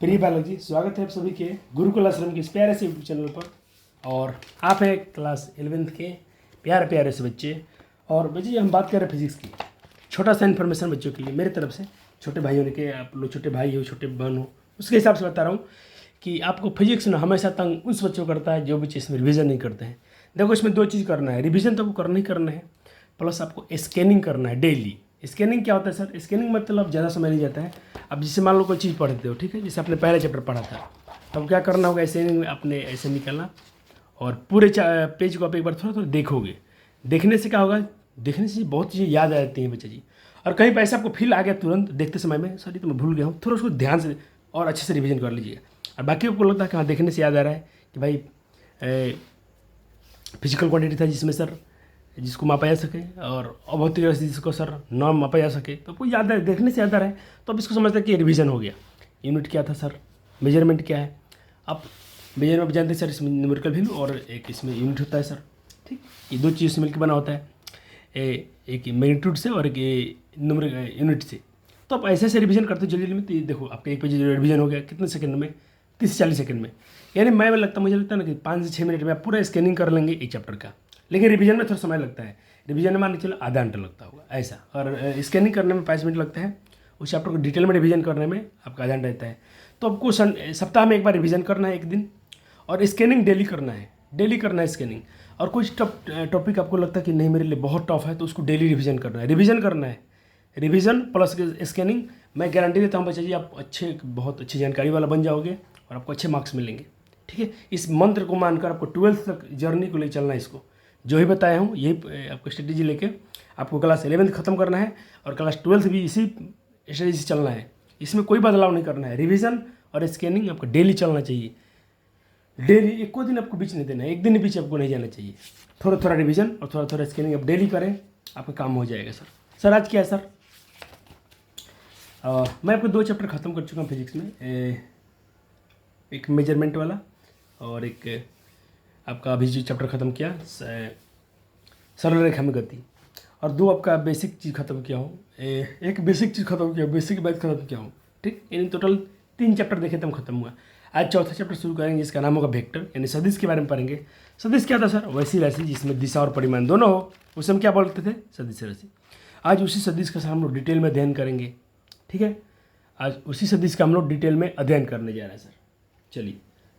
प्रिय बालक जी, स्वागत है आप सभी के गुरुकुल आश्रम के इस प्यारे से यूट्यूब चैनल पर। और आप हैं क्लास 11th के प्यारे प्यारे से बच्चे। और बच्चे हम बात कर रहे हैं फिजिक्स की। छोटा सा इन्फॉर्मेशन बच्चों के लिए मेरी तरफ से, छोटे भाई होने के, आप लोग छोटे भाई हो छोटे बहन हो, उसके हिसाब से बता रहा हूँ कि आपको फिजिक्स ना हमेशा तंग उस बच्चों को करता है जो बच्चे इसमें रिविज़न नहीं करते हैं। देखो, इसमें दो चीज़ करना है, रिविज़न तो आपको करना ही करना है, प्लस आपको स्कैनिंग करना है डेली। स्कैनिंग क्या होता है सर? स्कैनिंग मतलब ज़्यादा समय नहीं जाता है। अब जैसे मान लो कोई चीज़ पढ़ते हो, ठीक है, जैसे आपने पहला चैप्टर पढ़ा था, तब क्या करना होगा, स्कैनिंग में आपने ऐसे निकालना और पूरे पेज को आप एक बार थोड़ा थोड़ा देखोगे। देखने से क्या होगा, देखने से बहुत चीज़ें याद आ जाती हैं बच्चे जी। और कहीं पर ऐसे आपको फील आ गया तुरंत देखते समय में, सॉरी तो मैं भूल गया हूँ, थोड़ा उसको ध्यान से और अच्छे से रिविजन कर लीजिएगा। और बाकी आपको लगता है कि हाँ देखने से याद आ रहा है कि भाई फिजिकल क्वांटिटी था जिसमें सर जिसको मापा जा सके और अभौतिक राशि जिसको सर न मापा जा सके, तो आपको याद है, देखने से याद आ रहा है तो अब इसको समझते हैं कि रिवीजन हो गया। यूनिट क्या था सर, मेजरमेंट क्या है। अब मेजरमेंट जानते हैं सर, इसमें न्यूमेरिकल वैल्यू और एक इसमें यूनिट होता है सर, ठीक। ये दो चीज़ से मिलकर बना होता है, एक मैग्नीट्यूड से और एक न्यूमेरिकल यूनिट से। तो आप ऐसे ऐसे रिवीजन करते हो जल्दी जल्दी में, तो ये देखो आपका एक पेज रिवीजन हो गया कितने सेकंड में, 30 से 40 सेकंड में। यानी मुझे लगता है ना कि 5 से 6 मिनट में आप पूरा स्कैनिंग कर लेंगे एक चैप्टर का। लेकिन रिवीजन में थोड़ा समय लगता है, रिवीजन में मान के चलो आधा घंटा लगता होगा ऐसा, और स्कैनिंग करने में 5 मिनट लगता है। उस चैप्टर को डिटेल में रिवीजन करने में आपका आधा घंटा रहता है। तो आपको सप्ताह में एक बार रिवीजन करना है एक दिन, और स्कैनिंग डेली करना है, डेली करना है स्कैनिंग। और कुछ टॉपिक आपको लगता है कि नहीं मेरे लिए बहुत टफ है, तो उसको डेली रिवीजन करना है, रिवीजन करना है। रिवीजन प्लस स्कैनिंग, मैं गारंटी देता हूँ बच्चा जी, आप बहुत अच्छी जानकारी वाला बन जाओगे और आपको अच्छे मार्क्स मिलेंगे, ठीक है। इस मंत्र को मानकर आपको 12th तक जर्नी को ले चलना है। इसको जो ही बताया हूँ यही आपको स्ट्रेटेजी लेके आपको क्लास 11th ख़त्म करना है और क्लास 12th भी इसी स्ट्रेटेजी से चलना है। इसमें कोई बदलाव नहीं करना है। रिवीजन और स्कैनिंग आपको डेली चलना चाहिए, डेली। एक को दिन आपको बीच नहीं देना है, एक दिन बीच आपको नहीं जाना चाहिए। थोड़ा थोड़ा रिवीजन और थोड़ा थोड़ा स्कैनिंग आप डेली करें, आपका काम हो जाएगा सर। सर आज क्या है सर? मैं आपको 2 चैप्टर ख़त्म कर चुका हूँ फिजिक्स में, एक मेजरमेंट वाला और एक आपका अभी जो चैप्टर ख़त्म किया सरल रेखा में गति, और 2 आपका बेसिक चीज़ ख़त्म किया हूँ, एक बेसिक चीज़ ख़त्म किया, बेसिक मैथ ख़त्म किया हूँ, ठीक। इन टोटल 3 चैप्टर देखे तो हम ख़त्म हुआ। आज चौथा चैप्टर शुरू करेंगे जिसका नाम होगा वेक्टर, यानी सदिश के बारे में पढ़ेंगे। सदिश क्या था सर? वैसी राशि जिसमें दिशा और परिमाण दोनों हो, उसे हम क्या बोलते थे? सदिश राशि। आज उसी सदिश का हम लोग डिटेल में अध्ययन करेंगे, ठीक है। आज उसी सदिश का हम लोग डिटेल में अध्ययन करने जा रहे हैं सर। चलिए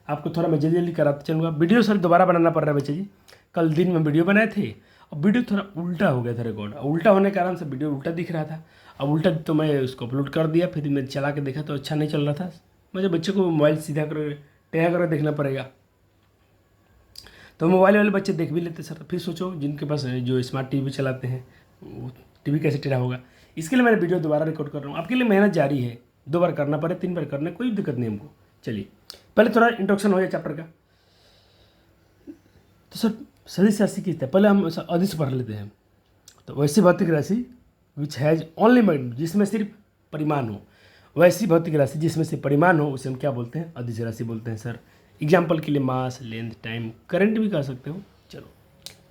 आपको थोड़ा मैं जल्दी जल्दी कराते चलूँगा। वीडियो सर दोबारा बनाना पड़ रहा है बच्चे जी, कल दिन में वीडियो बनाए थे, अब वीडियो थोड़ा उल्टा हो गया था रिकॉर्ड, उल्टा होने के कारण से वीडियो उल्टा दिख रहा था। अब उल्टा तो मैं उसको अपलोड कर दिया, फिर मैं चला के देखा तो अच्छा नहीं चल रहा था। मुझे बच्चे को मोबाइल सीधा कर टेढ़ा कर देखना पड़ेगा, तो मोबाइल वाले बच्चे देख भी लेते सर। फिर सोचो जिनके पास जो स्मार्ट टीवी चलाते हैं वो टीवी कैसे टेढ़ा होगा। इसके लिए मैंने वीडियो दोबारा रिकॉर्ड कर रहा हूँ, आपके लिए मेहनत जारी है। 2 बार करना पड़े 3 बार करना, कोई दिक्कत नहीं हमको। चलिए पहले थोड़ा इंट्रोडक्शन हो जाए चैप्टर का। तो सर सदिश राशि की है, पहले हम अदिश पढ़ लेते हैं। तो वैसी भौतिक राशि विच हैज़ ओनली मैग्नीट्यूड, जिसमें सिर्फ परिमाण हो, वैसी भौतिक राशि जिसमें से परिमाण हो उसे हम क्या बोलते हैं? अदिश राशि बोलते हैं सर। एग्जाम्पल के लिए मास, लेंथ, टाइम, करंट भी कर सकते हो। चलो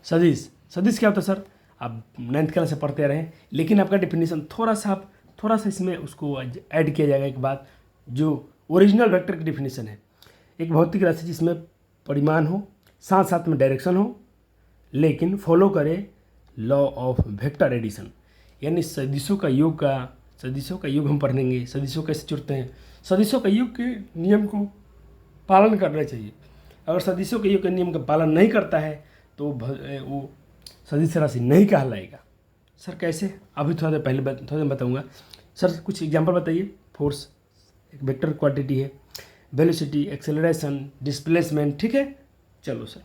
सदिश, सदिश क्या होता है सर? आप 9th क्लास से पढ़ते रहे, लेकिन आपका डिफिनीसन थोड़ा सा इसमें उसको ऐड किया जाएगा एक बात, जो ओरिजिनल वेक्टर की डिफिनीसन है। एक भौतिक राशि जिसमें परिमाण हो, साथ साथ में डायरेक्शन हो, लेकिन फॉलो करे लॉ ऑफ वेक्टर एडिशन, यानी सदिशों का योग हम पढ़ेंगे। सदिशों कैसे जुड़ते हैं, सदिशों का योग के नियम को पालन करना चाहिए। अगर सदिशों के योग के नियम का पालन नहीं करता है तो वो सदिश राशि नहीं कहलाएगा। सर कैसे? अभी थोड़ा देर बताऊंगा सर। कुछ एग्जांपल बताइए। फोर्स एक वेक्टर क्वांटिटी है, वेलोसिटी, एक्सेलरेशन, डिस्प्लेसमेंट, ठीक है। चलो सर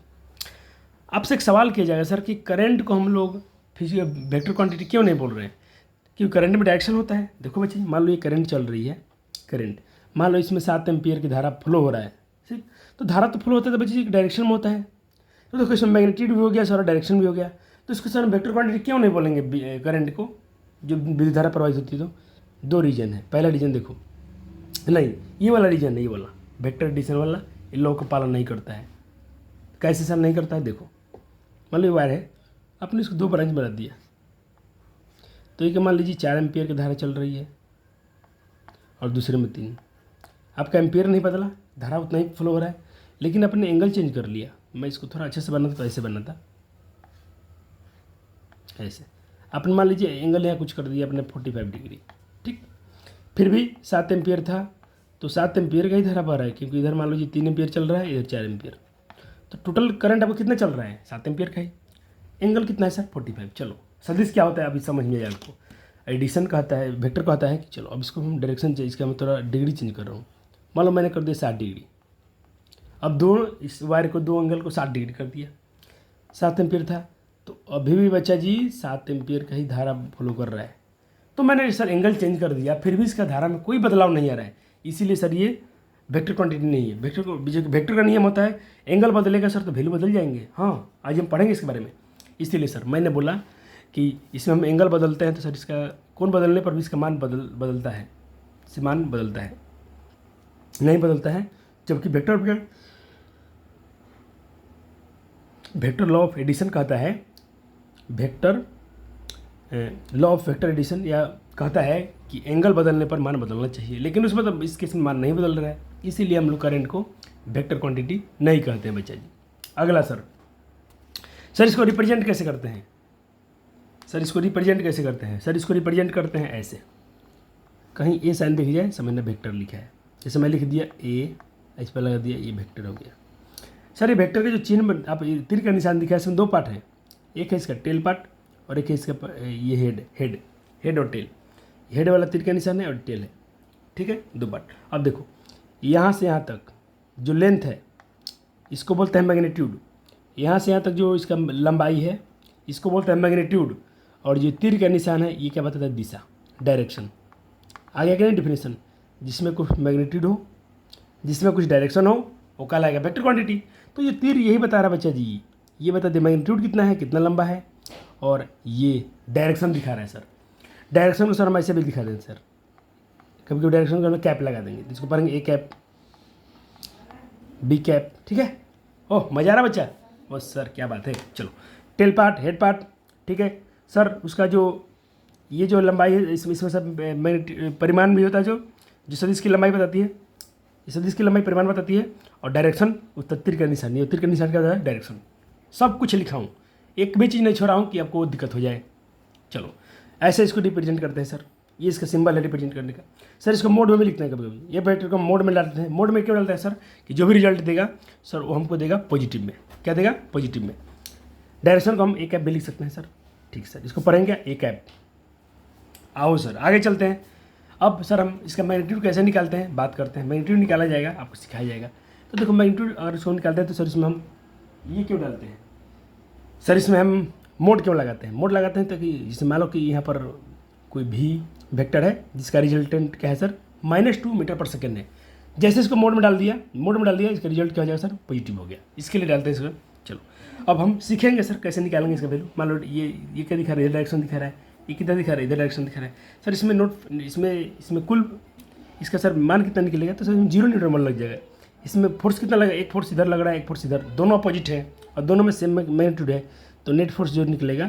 आपसे एक सवाल किया जाएगा सर कि करंट को हम लोग फिजिकल वेक्टर क्वांटिटी क्यों नहीं बोल रहे हैं? क्योंकि करंट में डायरेक्शन होता है। देखो बच्चे, मान लो ये करंट चल रही है, करंट मान लो इसमें 7 एम्पियर की धारा फ्लो हो रहा है, ठीक। तो धारा तो फ्लो होता है तो बच्चे डायरेक्शन में होता है। तो देखो इसमें मैग्नीट्यूड भी हो गया सर, डायरेक्शन भी हो गया, तो इसको सर वेक्टर क्वांटिटी क्यों नहीं बोलेंगे करंट को, जो विद्युत धारा प्रवाहित होती है। तो 2 रीजन है। पहला रीजन देखो, नहीं ये वाला रीजन नहीं, ये वाला वेक्टर एडिशन वाला इन लोगों का पालन नहीं करता है। कैसे सर नहीं करता है? देखो मान लो वायर है, आपने इसको 2 ब्रांच बना दिया, तो एक मान लीजिए 4 एम्पियर की धारा चल रही है और दूसरे में 3। आपका एम्पियर नहीं बदला, धारा उतना ही फ्लो हो रहा है, लेकिन अपने एंगल चेंज कर लिया। मैं इसको थोड़ा अच्छे से बनाता तो ऐसे बनना था, ऐसे आपने मान लीजिए एंगल यहाँ कुछ कर दिया अपने 45 डिग्री, ठीक। फिर भी 7 एम्पियर था, तो 7 एम्पियर का ही धारा बह रहा है, क्योंकि इधर मान लीजिए 3 एम्पियर चल रहा है, इधर 4 एम्पियर, तो टोटल करंट आपको कितना चल रहा है, 7 एम्पियर का ही। एंगल कितना है सर, 45। चलो सदिश क्या होता है अभी समझ में आया आपको। एडिशन कहता है, वेक्टर कहता है कि चलो अब इसको हम डायरेक्शन चेंज, इसका मैं थोड़ा डिग्री चेंज कर रहा हूँ। मान लो मैंने कर दिया 60 डिग्री, अब दोनों इस वायर को, दो एंगल को 60 डिग्री कर दिया। 7 एम्पियर था, तो अभी भी बच्चा जी 7 एम्पियर का ही धारा फॉलो कर रहा है। तो मैंने सर एंगल चेंज कर दिया, फिर भी इसका धारा में कोई बदलाव नहीं आ रहा है, इसीलिए सर ये वेक्टर क्वांटिटी नहीं है। वेक्टर का नियम होता है एंगल बदलेगा सर तो वैल्यू बदल जाएंगे। हाँ, आज हम पढ़ेंगे इसके बारे में। इसीलिए सर मैंने बोला कि इसमें हम एंगल बदलते हैं तो सर इसका कोण बदलने पर भी इसका मान बदलता है, इससे मान बदलता है, नहीं बदलता है। जबकि वेक्टर लॉ ऑफ एडिशन कहता है, vector law of vector addition या कहता है कि एंगल बदलने पर मान बदलना चाहिए, लेकिन उसमें तो इस केस में मान नहीं बदल रहा है, इसीलिए हम लोग करंट को वेक्टर क्वांटिटी नहीं कहते हैं बच्चा जी। अगला सर इसको रिप्रेजेंट कैसे करते हैं, सर इसको रिप्रेजेंट कैसे करते हैं, सर इसको रिप्रेजेंट करते हैं ऐसे, कहीं ए साइन दिख जाए समझना वेक्टर लिखा है। जैसे मैं लिख दिया ए, इस पर लगा दिया, ये वेक्टर हो गया। सर ये वेक्टर का जो चिन्ह आप तीर का निशान दिखा है, इसमें दो पार्ट हैं, एक है इसका टेल पार्ट और एक है इसका ये हेड और टेल। हेड वाला तीर का निशान है और टेल है, ठीक है, दो पार्ट। अब देखो यहाँ से यहाँ तक जो लेंथ है इसको बोलते हैं मैग्नीट्यूड, यहाँ से यहाँ तक जो इसका लंबाई है इसको बोलते हैं मैग्नीट्यूड, और जो तीर का निशान है ये क्या बताता है, दिशा, डायरेक्शन। आगे क्या डिफिनेशन, जिसमें कुछ मैग्नीट्यूड हो, जिसमें कुछ डायरेक्शन हो, वो कहलाएगा वेक्टर क्वांटिटी। तो ये तीर यही बता रहा है बच्चा जी, ये बता दे मैग्नीट्यूड कितना है, कितना लंबा है, और ये डायरेक्शन दिखा रहा है सर। डायरेक्शन को सर हम ऐसे भी दिखा देंगे सर, कभी कभी डायरेक्शन को हम कैप लगा देंगे, इसको पढ़ेंगे ए कैप, बी कैप, ठीक है। ओह मजा आ रहा बच्चा, बस सर क्या बात है। चलो टेल पार्ट, हेड पार्ट, ठीक है सर। उसका जो ये जो लंबाई है इसमें सब परिमाण भी होता है, जो सदिश की लंबाई बताती है, ये सदिश की लंबाई परिमाण बताती है, और डायरेक्शन उस तीर का निशान, ये तीर का निशान क्या होता है, डायरेक्शन। सब कुछ लिखा हूँ, एक भी चीज़ नहीं छोड़ा हूँ कि आपको दिक्कत हो जाए। चलो ऐसे इसको रिप्रेजेंट करते हैं सर, ये इसका सिंबल है रिप्रेजेंट करने का। सर इसको मोड में भी लिखते हैं कभी कभी, ये वेक्टर को मोड में डालते हैं। मोड में क्यों डालते हैं सर, कि जो भी रिजल्ट देगा सर वो हमको देगा पॉजिटिव में, क्या देगा, पॉजिटिव में। डायरेक्शन को हम ए कैप भी लिख सकते हैं सर, ठीक सर, इसको पढ़ेंगे ए कैप। आओ सर आगे चलते हैं। अब सर हम इसका मैग्नीट्यूड कैसे निकालते हैं बात करते हैं। मैग्नीट्यूड निकाला जाएगा, आपको सिखाया जाएगा। तो देखो मैग्नीट्यूड अगर इसको निकालते हैं तो सर इसमें हम ये क्यों डालते हैं, सर इसमें हम मोड क्यों लगाते हैं, मोड लगाते हैं ताकि जैसे मान लो कि यहाँ पर कोई भी वेक्टर है जिसका रिजल्टेंट क्या है सर, -2 मीटर पर सेकेंड है। जैसे इसको मोड में डाल दिया, इसका रिजल्ट क्या हो जाएगा सर, पॉजिटिव हो गया, इसके लिए डालते हैं इसको। चलो अब हम सीखेंगे सर कैसे निकालेंगे इसका वैल्यू। मान लो ये क्या दिखा रहा है, डायरेक्शन दिखा रहा है, ये कितना दिखा रहा है, इधर डायरेक्शन दिखा रहा है सर। इसमें कुल इसका सर मान कितना निकलेगा, तो सर 0 न्यूटन मान लग जाएगा। इसमें फोर्स कितना लगेगा, एक फोर्स इधर लग रहा है, एक फोर्स इधर, दोनों अपोजिट है और दोनों में सेम मैग्नीट्यूड है, तो नेट फोर्स जो निकलेगा,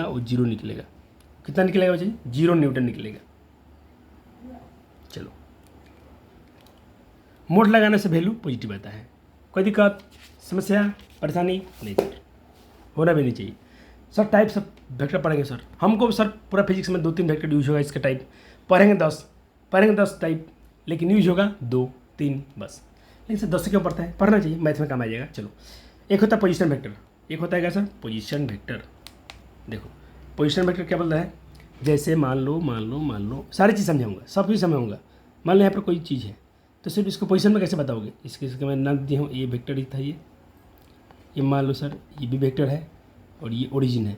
वो 0 निकलेगा। कितना निकलेगा बच्चे, 0 न्यूटन निकलेगा। चलो मोड लगाने से वैल्यू पॉजिटिव आता है, कोई दिक्कत समस्या परेशानी नहीं सर, होना भी नहीं चाहिए सर। टाइप सब वेक्टर पढ़ेंगे सर, हमको सर पूरा फिजिक्स में 2-3 वेक्टर यूज होगा, इसका टाइप पढ़ेंगे 10 टाइप, लेकिन यूज होगा 2-3 बस। लेकिन सर 10 से क्यों पढ़ता है, पढ़ना चाहिए, मैथ में काम आ जाएगा। चलो एक होता है पोजीशन वेक्टर, एक होता है क्या सर, पोजीशन वेक्टर। देखो पोजीशन वेक्टर क्या बोलता है, जैसे मान लो सारी चीज़ समझाऊंगा, सब कुछ समझाऊंगा। मान लो यहाँ पर कोई चीज़ है तो सिर्फ इसको पोजीशन में कैसे बताओगे, इसके मैं नाम दिया हूँ, ये वेक्टर ही था, ये मान लो सर ये भी वेक्टर है और ये ओरिजिन है।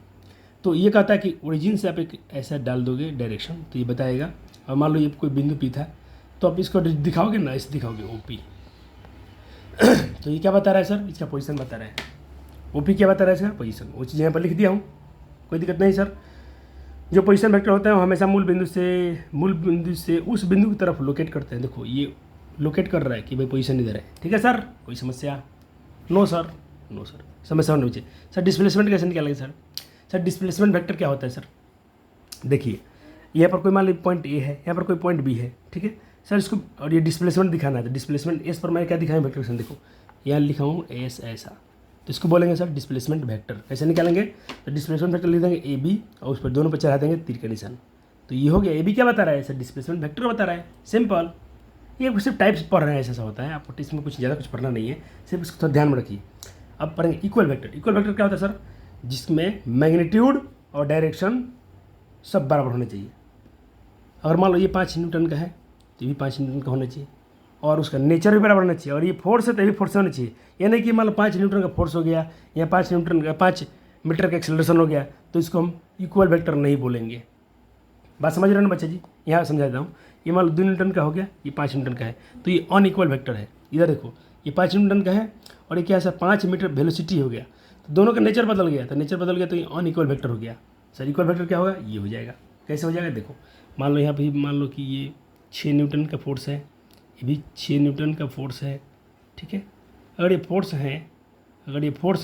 तो ये कहता है कि ओरिजिन से आप एक ऐसा डाल दोगे डायरेक्शन तो ये बताएगा। और मान लो ये कोई बिंदु पी था तो आप इसको दिखाओगे ना, ऐसे दिखाओगे OP, तो ये क्या बता रहा है सर, इसका पोजीशन बता रहा है। OP क्या बता रहा है, इसका पोजीशन। वो चीज़ यहाँ पर लिख दिया हूँ, कोई दिक्कत नहीं सर। जो पोजीशन वेक्टर होता है वो हमेशा मूल बिंदु से उस बिंदु की तरफ लोकेट करते हैं। देखो ये लोकेट कर रहा है कि भाई पोजीशन इधर है, ठीक है सर, कोई समस्या, नो सर समस्या होनी चाहिए। सर डिस्प्लेसमेंट कैसे निकालेंगे सर डिस्प्लेसमेंट वेक्टर क्या होता है सर, देखिए यहाँ पर कोई मान लीजिए पॉइंट ए है, यहाँ पर कोई पॉइंट बी है, ठीक है सर इसको, और ये डिस्प्लेसमेंट दिखाना है, तो डिस्प्लेसमेंट एस पर मैं क्या दिखाऊँ वेक्टर फंक्शन, देखो यहाँ लिखा हूँ एस ऐसा, तो इसको बोलेंगे सर डिस्प्लेसमेंट वेक्टर। कैसे निकालेंगे, तो डिस्प्लेसमेंट वेक्टर लिख देंगे ए बी और उस पर दोनों पर चढ़ा देंगे तीर का निशान, तो ये हो गया। ए बी क्या बता रहा है सर, डिस्प्लेसमेंट वेक्टर बता रहा है, सिंपल। ये सिर्फ टाइप्स पढ़ रहे हैं, ऐसा होता है, आपको इसमें कुछ ज़्यादा कुछ पढ़ना नहीं है, सिर्फ इसको थोड़ा ध्यान में रखिए। अब पढ़ेंगे इक्वल वेक्टर। इक्वल वेक्टर क्या होता है सर, जिसमें मैग्नीट्यूड और डायरेक्शन सब बराबर होने चाहिए। अगर मान लो ये 5 न्यूटन का है तो ये भी 5 न्यूटन का होना चाहिए, और उसका नेचर भी बराबर होना चाहिए, और ये फोर्स है तो भी फोर्स होना चाहिए। ये नहीं कि मान लो 5 न्यूटन का फोर्स हो गया या 5 न्यूटन का 5 मीटर का एक्सेलरेशन हो गया, तो इसको हम इक्वल वेक्टर नहीं बोलेंगे। बात समझ रहे हो ना बच्चा जी, यहाँ समझा देता हूँ। ये मान लो 2 न्यूटन का हो गया, ये 5 न्यूटन का है, तो ये अनइक्वल वेक्टर है। इधर देखो ये 5 न्यूटन का है और ये क्या है सर 5 मीटर वेलोसिटी हो गया, तो दोनों का नेचर बदल गया, तो नेचर बदल गया तो ये अनइक्वल वेक्टर हो गया। सर इक्वल वेक्टर क्या होगा, ये हो जाएगा। कैसे हो जाएगा, देखो मान लो यहाँ पे मान लो कि ये 6 न्यूटन का फोर्स है, ये भी 6 न्यूटन का फोर्स है, ठीक है। अगर ये फोर्स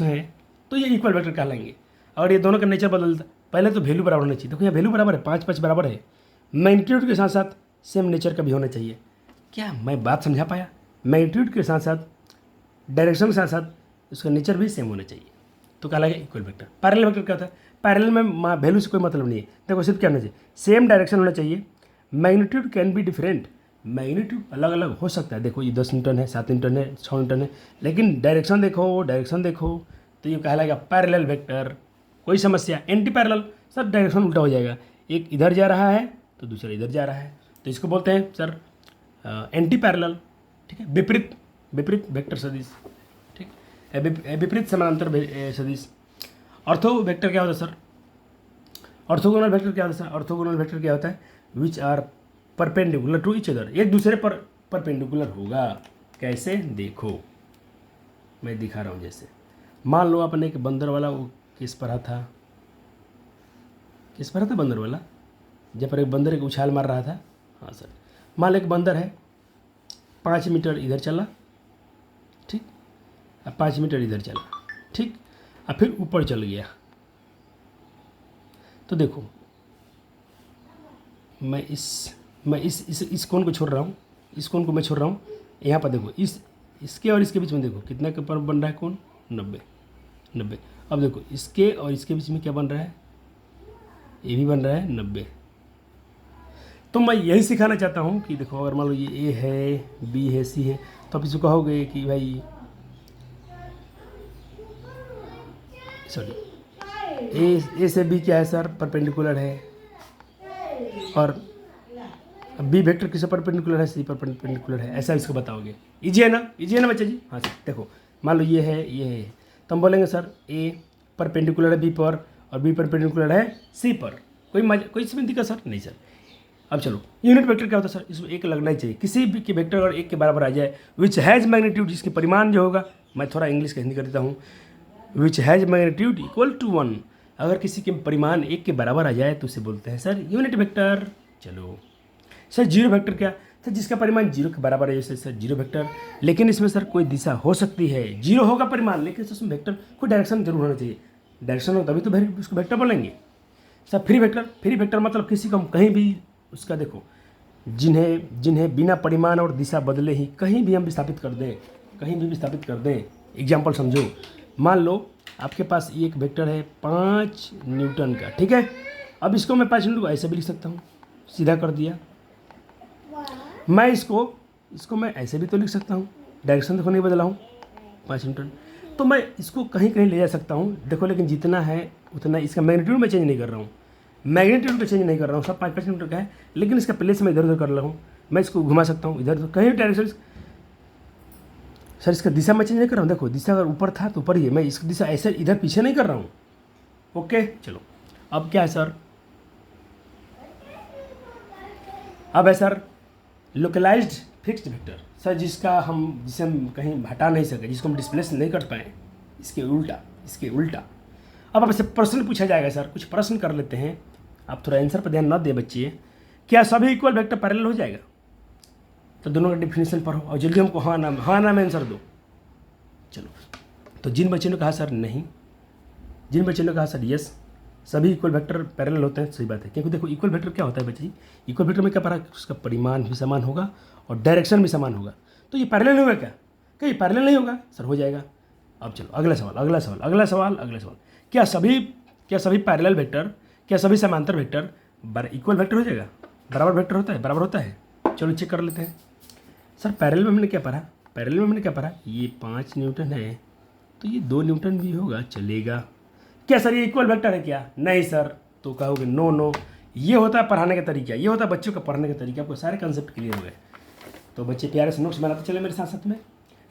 है तो ये इक्वल वेक्टर कहलाएंगे। अगर ये दोनों का नेचर बदलता, पहले तो वैल्यू बराबर होना चाहिए, देखो यहाँ वैल्यू बराबर है, 5 बराबर है, मैग्नीट्यूड के साथ साथ सेम नेचर का भी होना चाहिए। क्या मैं बात समझा पाया, मैग्नीट्यूड के साथ साथ डायरेक्शन के साथ साथ उसका नेचर भी सेम होना चाहिए, तो कहलाएगा इक्वल वेक्टर। पैरेलल वेक्टर क्या होता है, पैरेलल में वैल्यू से कोई मतलब नहीं है, देखो सिर्फ क्या होना चाहिए, सेम डायरेक्शन होना चाहिए, magnitude can be different, magnitude अलग अलग हो सकता है, देखो ये 10 न्यूटन है, 7 न्यूटन है, 6 न्यूटन है, लेकिन डायरेक्शन देखो तो ये कहलाएगा पैरेलल वेक्टर। कोई समस्या, एंटी पैरेलल सर डायरेक्शन उल्टा हो जाएगा, एक इधर जा रहा है तो दूसरा इधर जा रहा है, तो इसको बोलते हैं सर एंटी पैरेलल, ठीक है, विपरीत वेक्टर सदिश, ठीक है, विपरीत समानांतर सदिश। ऑर्थो वेक्टर क्या होता है सर, ऑर्थोगोनल वेक्टर क्या होता है सर, ऑर्थोगोनल वेक्टर क्या होता है, which are perpendicular to each other, एक दूसरे पर परपेंडिकुलर होगा। कैसे, देखो मैं दिखा रहा हूँ, जैसे मान लो आपने एक बंदर वाला, वो किस पर था बंदर वाला, जब पर एक बंदर एक उछाल मार रहा था, हाँ सर, मान लो एक बंदर है 5 मीटर इधर चला, ठीक, अब 5 मीटर इधर चला, ठीक, अब फिर ऊपर चल गया, तो देखो मैं इस कोण को छोड़ रहा हूँ, इस कोण को मैं छोड़ रहा हूँ, यहाँ पर देखो इसके और इसके बीच में देखो कितना के पर बन रहा है कोण, 90। अब देखो इसके और इसके बीच में क्या बन रहा है, ये भी बन रहा है 90। तो मैं यही सिखाना चाहता हूँ कि देखो अगर मान लो ये ए है, बी है, सी है, तो आप इसको कहोगे कि भाई सॉरी ए से बी क्या है सर, परपेंडिकुलर है, और बी वेक्टर किससे परपेंडिकुलर है, सी पर परपेंडिकुलर है, ऐसा इसको बताओगे। इजी है ना बच्चा जी, हाँ सर। देखो मान लो ये है, तो हम बोलेंगे सर ए परपेंडिकुलर है बी पर और बी परपेंडिकुलर है सी पर, कोई इसमें दिक्कत सर नहीं सर। अब चलो यूनिट वेक्टर क्या होता है सर, इसमें एक लगना ही चाहिए, किसी भी के वेक्टर अगर एक के बराबर आ जाए, विच हैज़ मैग्नीट्यूड, जिसके परिमाण जो होगा, मैं थोड़ा इंग्लिश का हिंदी कर देता हूँ, which has magnitude equal to 1, अगर किसी के परिमाण 1 के बराबर आ जाए तो उसे बोलते हैं सर यूनिट वेक्टर। चलो सर जीरो वेक्टर क्या सर, जिसका परिमाण 0 के बराबर है, जैसे सर जीरो वेक्टर, लेकिन इसमें सर कोई दिशा हो सकती है, 0 होगा परिमाण, लेकिन सर उसमें वेक्टर कोई डायरेक्शन जरूर होना चाहिए, डायरेक्शन हो तभी तो उसको वेक्टर बोलेंगे। सर फ्री वेक्टर मतलब किसी को हम कहीं भी उसका देखो, जिन्हें बिना परिमाण और दिशा बदले ही कहीं भी हम विस्थापित कर दें, एग्जाम्पल समझो, मान लो आपके पास एक वेक्टर है 5 न्यूटन का, ठीक है, अब इसको मैं 5 न्यूटन को ऐसे भी लिख सकता हूँ, सीधा कर दिया। मैं इसको मैं ऐसे भी तो लिख सकता हूँ, डायरेक्शन देखो नहीं बदला हूँ, 5 न्यूटन, तो मैं इसको कहीं ले जा सकता हूँ, देखो, लेकिन जितना है उतना इसका मैग्नीट्यूड में चेंज नहीं कर रहा हूँ, सब 5 न्यूटन का है, लेकिन इसका प्लेस मैं इधर उधर कर रहा हूँ, मैं इसको घुमा सकता हूँ इधर, कहीं डायरेक्शन सर, इसका दिशा मैं चेंज नहीं कर रहा हूँ, देखो दिशा अगर ऊपर था तो ऊपर ही है, मैं इसकी दिशा ऐसे इधर पीछे नहीं कर रहा हूँ। ओके चलो, अब क्या है सर, अब है sir localised fixed vector, sir जिसे हम कहीं हटा नहीं सके, जिसको हम डिस्प्लेस नहीं कर पाए, इसके उल्टा। अब आपसे प्रश्न पूछा जाएगा सर, कुछ प्रश्न कर लेते हैं, आप थोड़ा आंसर पर ध्यान न दें बच्चे, क्या सभी इक्वल वेक्टर पैरेलल हो जाएगा, तो दोनों का डिफिनेशन पढ़ो और जल्दी हमको हाँ ना में आंसर दो। चलो, तो जिन बच्चों ने कहा सर नहीं, जिन बच्चों ने कहा सर यस, सभी इक्वल वेक्टर पैरेलल होते हैं, सही बात है। क्योंकि देखो इक्वल वेक्टर क्या होता है बच्चे जी, इक्वल वेक्टर में क्या पढ़ा, उसका परिमाण भी समान होगा और डायरेक्शन भी समान होगा। तो ये पैरेलल होगा क्या ये पैरेलल नहीं होगा सर, हो जाएगा। अब चलो अगला सवाल, अगला सवाल, अगला सवाल, अगला सवाल। क्या सभी पैरेलल वेक्टर, क्या सभी समांतर वेक्टर इक्वल वेक्टर हो जाएगा, बराबर वेक्टर होता है, बराबर होता है? चलो चेक कर लेते हैं। सर पैरेलल में हमने क्या पढ़ा, पैरेलल में हमने क्या पढ़ा, ये 5 न्यूटन है तो ये 2 न्यूटन भी होगा, चलेगा। क्या सर ये इक्वल वेक्टर है क्या? नहीं सर। तो कहोगे नो नो, ये होता है पढ़ाने का तरीका, ये होता है बच्चों का पढ़ने का तरीका। आपको सारे कंसेप्ट क्लियर हो गए तो बच्चे प्यारे से नोट्स बनाते चले मेरे साथ साथ में।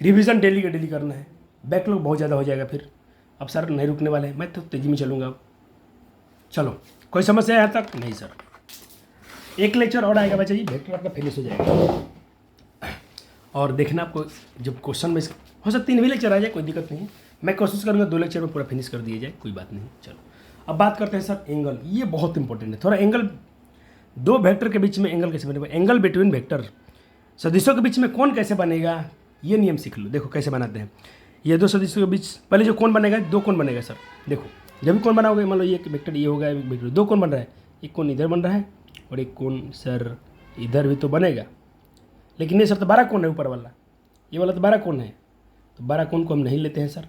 रिवीजन डेली का डेली करना है, बैकलॉग बहुत ज़्यादा हो जाएगा फिर। अब सर नहीं रुकने वाले हैं, मैं तो तेज़ी में चलूँगा अब। चलो कोई समस्या है यहाँ तक? नहीं सर। एक लेक्चर और आएगा बच्चे जी, वेक्टर आपका फिनिश हो जाएगा। और देखना आपको जब क्वेश्चन में हो सकता 3 भी लेक्चर आ जाए, कोई दिक्कत नहीं है। मैं कोशिश करूँगा 2 लेक्चर में पूरा फिनिश कर दिया जाए, कोई बात नहीं। चलो अब बात करते हैं सर एंगल, ये बहुत इंपॉर्टेंट है थोड़ा। एंगल, 2 वेक्टर के बीच में एंगल कैसे बनेगा, एंगल बिटवीन वेक्टर, सदिशों के बीच में कोण कैसे बनेगा, ये नियम सीख लो। देखो कैसे बनाते हैं, ये 2 सदिशों के बीच पहले जो कोण बनेगा, 2 कोण बनेगा सर। देखो जब भी कोण बनाओगे, मान लो ये वेक्टर ये होगा, एक वेक्टर 2 कोण बन रहा है, एक कोण इधर बन रहा है और एक कोण सर इधर भी तो बनेगा। लेकिन ये सर तो 12 कोण है ऊपर वाला, ये वाला तो 12 कोण है, तो 12 कोण को हम नहीं लेते हैं सर,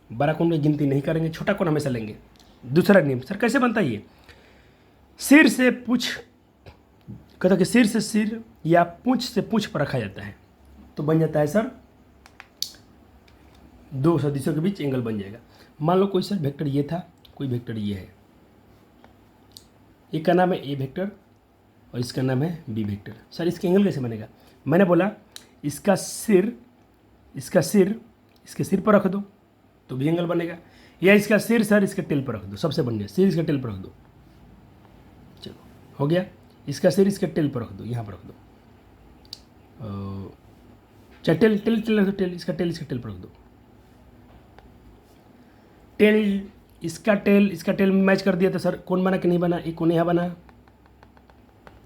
12 कोण की गिनती नहीं करेंगे, छोटा कोण हमेशा लेंगे। दूसरा नियम सर कैसे बनता है ये, सिर से पूछ, कहता कि सिर से सिर या पूंछ से पूंछ पर रखा जाता है तो बन जाता है सर 2 सदिशों के बीच एंगल बन जाएगा। मान लो कोई सर वेक्टर ये था, कोई वेक्टर ये है, एक का नाम है ए वेक्टर और इसका नाम है बी वेक्टर। सर इसके एंगल कैसे बनेगा, मैंने बोला इसका सिर इसके सिर पर रख दो तो भी एंगल बनेगा, या इसका सिर सर इसके टेल पर रख दो, सबसे बन गया, सिर इसके टेल पर रख दो। चलो हो गया, इसका सिर इसके टेल पर रख दो, यहाँ पर रख दो, चाहे टेल टेल टेल रख दो, टेल इसका टेल इसके टेल पर रख दो, टेल इसका टेल मैच कर दिया तो सर कौन बना कि नहीं बना, एक कोण यहाँ बना,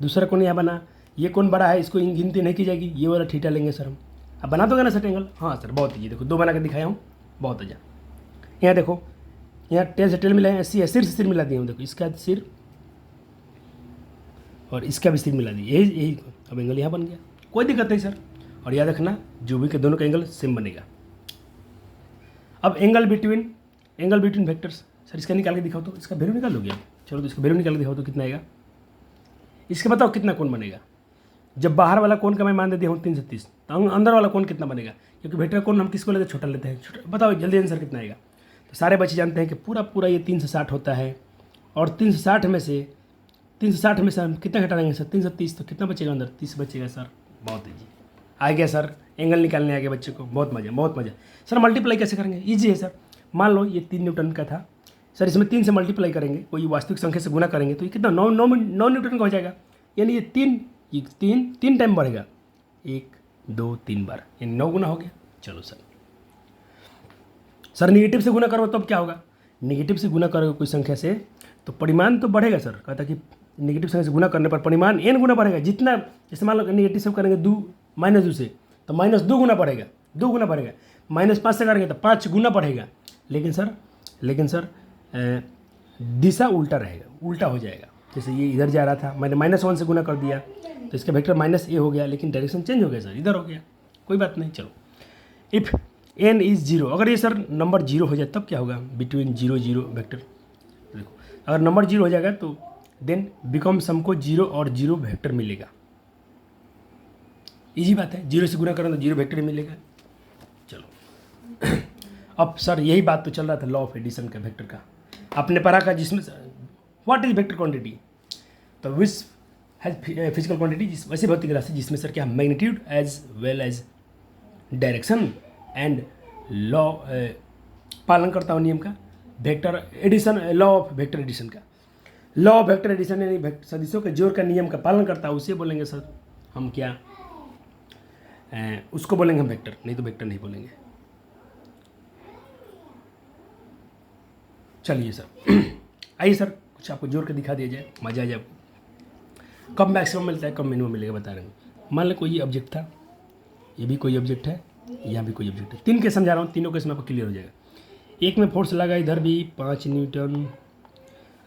दूसरा कोण यहाँ बना, ये कोण बड़ा है, इसको गिनती नहीं की जाएगी, ये वाला थीटा लेंगे सर हम। अब बना दोगे ना सर एंगल? हाँ सर बहुत ही, देखो 2 बना कर दिखाया हूँ, बहुत अच्छा। यहाँ देखो, यहाँ टेल से टेल मिला है, सिर से सिर मिला दिया हूँ, देखो इसका सिर और इसका भी सिर मिला दिया, यही अब एंगल यहाँ बन गया, कोई दिक्कत नहीं सर। और याद रखना जो भी के दोनों का एंगल सेम बनेगा। अब एंगल बिटवीन वेक्टर्स, सर इसका निकाल के दिखाओ तो, इसका वैल्यू निकाल लोगे आप? चलो तो इसका वैल्यू निकाल के दिखाओ तो कितना आएगा, इसका बताओ कितना कोण बनेगा। जब बाहर वाला कोण का मैं मान देती हूँ 330, तो अंदर वाला कोण कितना बनेगा, क्योंकि वेक्टर कोण हम किसको लेते हैं, छोटा लेते हैं, छोटा। बताओ जल्दी आंसर कितना आएगा। तो सारे बच्चे जानते हैं कि पूरा ये 360 होता है, और 360 में से हम कितना घटा देंगे सर, 330, तो कितना बचेगा अंदर, 30 बचेगा सर। बहुत ईजी आ गया सर, एंगल निकालने आ गया बच्चे को, बहुत मज़ा। सर मल्टीप्लाई कैसे करेंगे, ईजी है सर। मान लो ये 3 न्यूटन का था सर, इसमें 3 से मल्टीप्लाई करेंगे, कोई वास्तविक संख्या से गुना करेंगे तो ये कितना 9 न्यूटन का हो जाएगा। यानी ये 3 टाइम बढ़ेगा, 1 2 3 बार, यानी 9 गुना हो गया। चलो सर निगेटिव से गुना करो तब क्या होगा, निगेटिव से गुना करोगे कोई संख्या से तो परिमाण तो बढ़ेगा सर। कहता कि निगेटिव संख्या से गुना करने पर परिमाण n गुना बढ़ेगा। जितना जैसे मान लो निगेटिव से करेंगे -2 से तो -2 गुना बढ़ेगा, 2 गुना बढ़ेगा। -5 से करेंगे तो 5 गुना बढ़ेगा। लेकिन सर दिशा उल्टा रहेगा, उल्टा हो जाएगा। जैसे ये इधर जा रहा था, मैंने -1 से गुना कर दिया तो इसका वेक्टर -a हो गया, लेकिन डायरेक्शन चेंज हो गया सर, इधर हो गया, कोई बात नहीं। चलो इफ़ n इज़ 0, अगर ये सर नंबर 0 हो जाए तब क्या होगा, बिटवीन 0 0 वेक्टर। देखो अगर नंबर 0 हो जाएगा तो देन बिकम्स हमको 0 और 0 वेक्टर मिलेगा। इजी बात है, 0 से गुना करें तो 0 वेक्टर ही मिलेगा। चलो अब सर यही बात तो चल रहा था लॉ ऑफ एडिशन का, वेक्टर का आपने पढ़ा का, जिसमें व्हाट इज वेक्टर क्वांटिटी, तो विच हैज फिजिकल क्वांटिटी, वैसे भौतिक राशि जिसमें सर क्या magnitude as well as direction and law पालन करता हूँ नियम का, vector addition, law of vector addition का। लॉ ऑफ वेक्टर एडिशन यानी सदिशों के जोड़ का नियम का पालन करता है, उसे बोलेंगे सर हम क्या, उसको बोलेंगे हम वेक्टर, नहीं तो वेक्टर नहीं बोलेंगे। चलिए सर आइए सर कुछ आपको जोड़ के दिखा दिया जाए, मजा आ जाए। कब मैक्सिमम मिलता है, कब मिनिमम मिलेगा बता रहे हैं। मान लो कोई ये ऑब्जेक्ट था, ये भी कोई ऑब्जेक्ट है, यहाँ भी कोई ऑब्जेक्ट है, 3 के समझा रहा हूँ, तीनों के इसमें आपको क्लियर हो जाएगा। एक में फोर्स लगा इधर भी 5 न्यूटन,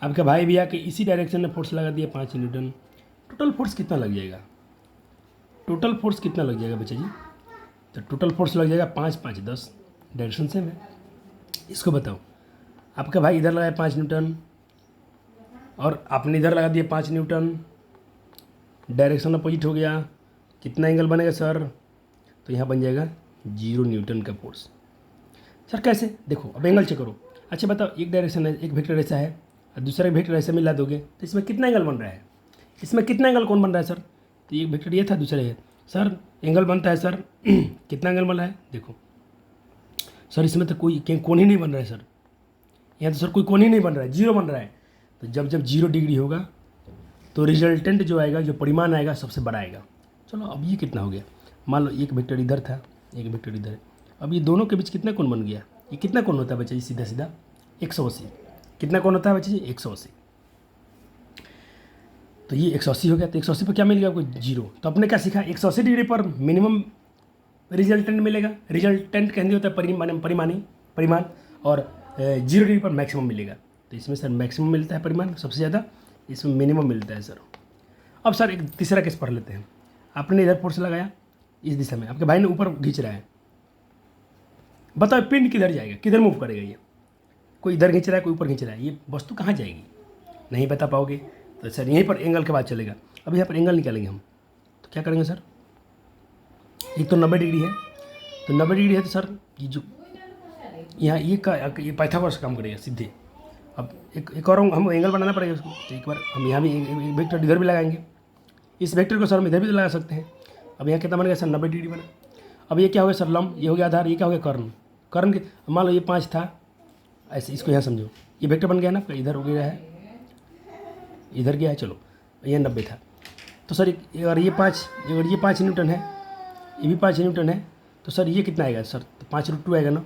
आपका भाई भी आके इसी डायरेक्शन में फोर्स लगा दिया 5 न्यूटन। टोटल फोर्स कितना लग जाएगा? टोटल फोर्स कितना लग जाएगा बच्चा जी? तो टोटल फोर्स लग जाएगा 5 5 10, डायरेक्शन सेम है। इसको बताओ, आपका भाई इधर लगाया 5 न्यूटन और आपने इधर लगा दिया 5 न्यूटन, डायरेक्शन अपोजिट हो गया, कितना एंगल बनेगा सर? तो यहाँ बन जाएगा 0 न्यूटन का फोर्स। सर कैसे? देखो अब एंगल चेक करो। अच्छा बताओ, एक डायरेक्शन है, एक वेक्टर ऐसा है और दूसरा वेक्टर ऐसे मिला दोगे तो इसमें कितना एंगल बन रहा है? इसमें कितना एंगल कौन बन रहा है सर? तो एक वेक्टर ये था, दूसरा ये। सर एंगल बनता है सर कितना एंगल बन रहा है? देखो सर इसमें तो कोई कोण ही नहीं बन रहा है सर, यहाँ तो सर कोई कोण ही नहीं बन रहा है, 0 बन रहा है। तो जब जब 0 डिग्री होगा तो रिजल्टेंट जो आएगा, जो परिमाण आएगा सबसे बड़ा आएगा। चलो अब ये कितना हो गया? मान लो एक वेक्टर इधर था, एक वेक्टर इधर है। अब ये दोनों के बीच कितना कोण बन गया? ये कितना कोण होता है बच्चा जी? सीधा सीधा 180। कितना कोण होता है बच्चा जी? 180। तो ये 180 हो गया। तो 180 पर क्या मिल गया आपको? 0। तो आपने क्या सीखा? 180 डिग्री पर मिनिमम रिजल्टेंट मिलेगा। रिजल्टेंट कहते होता है परिमाण, और 0 डिग्री पर मैक्सिमम मिलेगा। तो इसमें सर मैक्सिमम मिलता है परिमाण सबसे ज़्यादा, इसमें मिनिमम मिलता है सर। अब सर एक तीसरा केस पढ़ लेते हैं। आपने इधर फोर्स लगाया इस दिशा में, आपके भाई ने ऊपर खींच रहा है। बताओ पिंड किधर जाएगा, किधर मूव करेगा? ये कोई इधर खींच रहा है, कोई ऊपर खींच रहा है, ये वस्तु कहाँ जाएगी? नहीं बता पाओगे। तो सर यहीं पर एंगल के बाद चलेगा। अब यहाँ पर एंगल निकालेंगे हम, तो क्या करेंगे सर? एक तो 90 डिग्री है, तो 90 डिग्री है तो सर ये जो यहाँ ये पाइथागोरस काम करेगा सीधे। अब एक और हम एंगल बनाना पड़ेगा उसको। तो एक बार हम यहाँ भी एक वेक्टर इधर भी लगाएंगे, इस वेक्टर को सर हम इधर भी लगा सकते हैं। अब यहाँ कितना बन गया सर? 90 डिग्री बना। अब ये क्या हो गया सर? लंब। ये हो गया आधार, ये क्या हो गया? कर्ण के मान लो ये 5 था, ऐसे इसको यहाँ समझो, ये वेक्टर बन गया ना आपका, इधर हो गया है, इधर गया है। चलो ये 90 था, तो सर अगर ये 5 न्यूटन है, ये भी 5 न्यूटन है, तो सर ये कितना आएगा सर? तो 5√2 आएगा ना?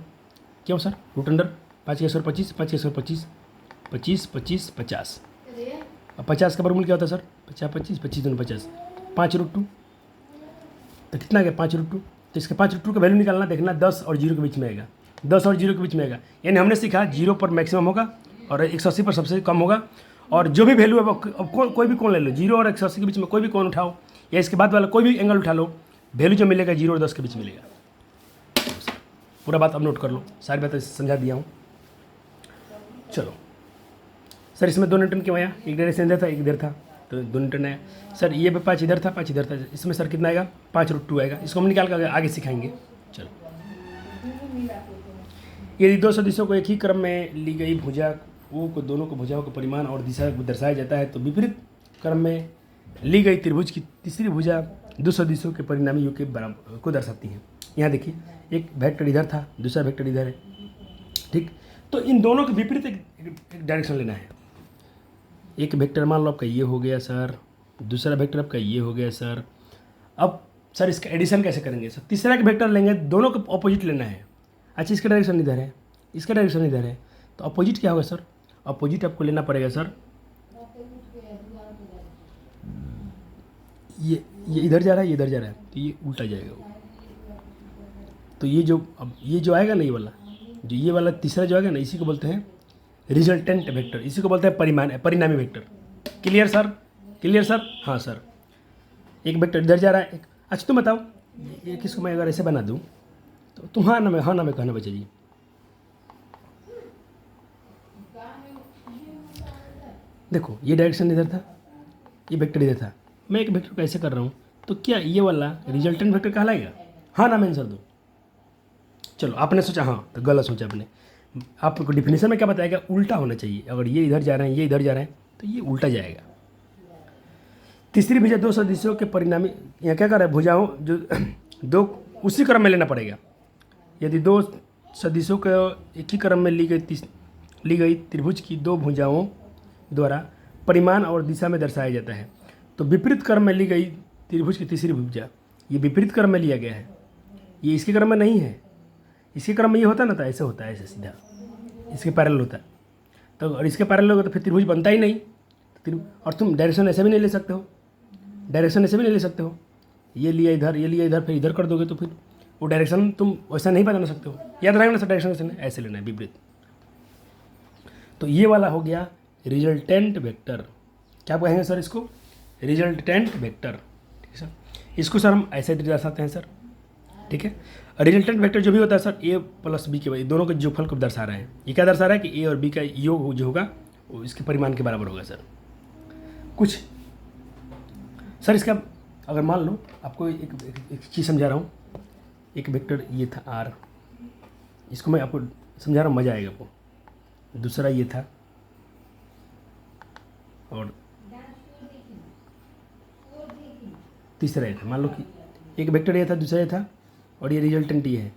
क्यों सर? रूट अंडर 5 के 25, 5 के 25, 25 25 50। अब 50 का वर्गमूल क्या होता है सर? 50 25 25 दूनी 50, 5√2। तो कितना आ गया? 5√2। तो इसके 5√2 का वैल्यू निकालना, देखना 10 और 0 के बीच में आएगा, 10 और 0 के बीच में आएगा। यानी हमने सीखा 0 पर मैक्सिमम होगा और 180 पर सबसे कम होगा, और जो भी वैल्यू है वो कोई भी कोण ले लो, 0 और 180 के बीच में कोई भी कोण उठाओ, या इसके बाद वाला कोई भी एंगल उठा लो, वैल्यू जो मिलेगा 0 और 10 के बीच मिलेगा। पूरा बात अब नोट कर लो, सारी बातें समझा दिया हूँ। चलो सर इसमें 2 न्यूटन क्यों आया? एक डायरेक्शन इधर था, एक इधर था, तो 2 न्यूटन आया। सर ये 5 इधर था, 5 इधर था, इसमें सर कितना आएगा? 5√2 आएगा। इसको हम निकाल कर आगे सिखाएंगे। चलो, यदि 2 सदिशों को एक ही क्रम में ली गई भुजाओं को, दोनों को भुजाओं का परिमाण और दिशा दर्शाया जाता है, तो विपरीत क्रम में ली गई त्रिभुज की तीसरी भुजा 2 सदिशों के परिणामी योग के बराबर को दर्शाती है। यहाँ देखिए, एक वेक्टर इधर था, दूसरा वेक्टर इधर है, ठीक। तो इन दोनों के विपरीत एक डायरेक्शन लेना है। एक वेक्टर मान लो आपका ये हो गया सर, दूसरा वेक्टर आपका ये हो गया सर। अब सर इसका एडिशन कैसे करेंगे सर? तीसरा एक वेक्टर लेंगे, दोनों को अपोजिट लेना है। अच्छा इसका डायरेक्शन इधर है, इसका डायरेक्शन इधर है, तो अपोजिट क्या होगा सर? अपोजिट आपको लेना पड़ेगा सर, ये इधर जा रहा है, ये इधर जा रहा है, तो ये उल्टा जाएगा। तो ये जो अब ये जो आएगा ना, ये वाला जो ये वाला तीसरा जो आएगा ना, इसी को बोलते हैं रिजल्टेंट वेक्टर, इसी को बोलते हैं परिणामी vector. Clear sir? Clear sir? हाँ सर। एक वेक्टर इधर जा रहा है, अच्छा तुम बताओ ये किसको मैं अगर ऐसे बना दूँ तो तुम हाँ ना मैं कहना बच्चा जी। देखो ये डायरेक्शन इधर था, ये वेक्टर इधर था, मैं एक वेक्टर को ऐसे कर रहा हूँ, तो क्या ये वाला रिजल्टेंट वेक्टर कहलाएगा? हाँ ना मैं आंसर दूँ? चलो आपने सोचा हाँ, तो गलत सोचा आपने। आपको डिफिनेशन में क्या बताएगा? उल्टा होना चाहिए। अगर ये इधर जा रहे हैं, ये इधर जा रहे हैं, तो ये उल्टा जाएगा। तीसरी भुजा 2 सदिशों के परिणामी, यहाँ क्या कर रहा है? भुजाओं जो 2 उसी क्रम में लेना पड़ेगा। यदि 2 सदिशों को एक ही क्रम में ली गई त्रिभुज की 2 भुजाओं द्वारा परिमाण और दिशा में दर्शाया जाता है, तो विपरीत क्रम में ली गई त्रिभुज की तीसरी भुजा, ये विपरीत क्रम में लिया गया है, ये इसके क्रम में नहीं है। इसके क्रम में ये होता ना, तो ऐसे होता है, ऐसे सीधा इसके पैरेलल होता है। तो और इसके पैरेलल होगा तो फिर त्रिभुज बनता ही नहीं। और तुम डायरेक्शन ऐसे भी नहीं ले सकते हो, डायरेक्शन ऐसे भी नहीं ले सकते हो। ये लिया इधर, ये लिया इधर, फिर इधर कर दोगे तो फिर वो डायरेक्शन तुम वैसा नहीं बना सकते हो। याद रखना सर, डायरेक्शन ऐसे लेना है, विपरीत। तो ये वाला हो गया रिजल्टेंट वेक्टर। क्या कहेंगे सर इसको? Resultant vector. ठीक है सर, इसको सर हम ऐसे दर्शाते हैं सर। ठीक है, रिजल्टेंट वेक्टर जो भी होता है सर ए प्लस बी के दोनों के योगफल को दर्शा रहे हैं। ये क्या दर्शा रहा है कि ए और बी का योग जो होगा वो इसके परिमाण के बराबर होगा सर। कुछ सर इसका अगर मान लो आपको एक चीज़ समझा रहा हूँ। एक वेक्टर ये था आर, इसको मैं आपको समझा रहा हूँ, मज़ा आएगा आपको। दूसरा ये था और तीसरा ये था। मान लो कि एक वेक्टर ये था, दूसरा ये था और ये रिजल्टेंट ये है।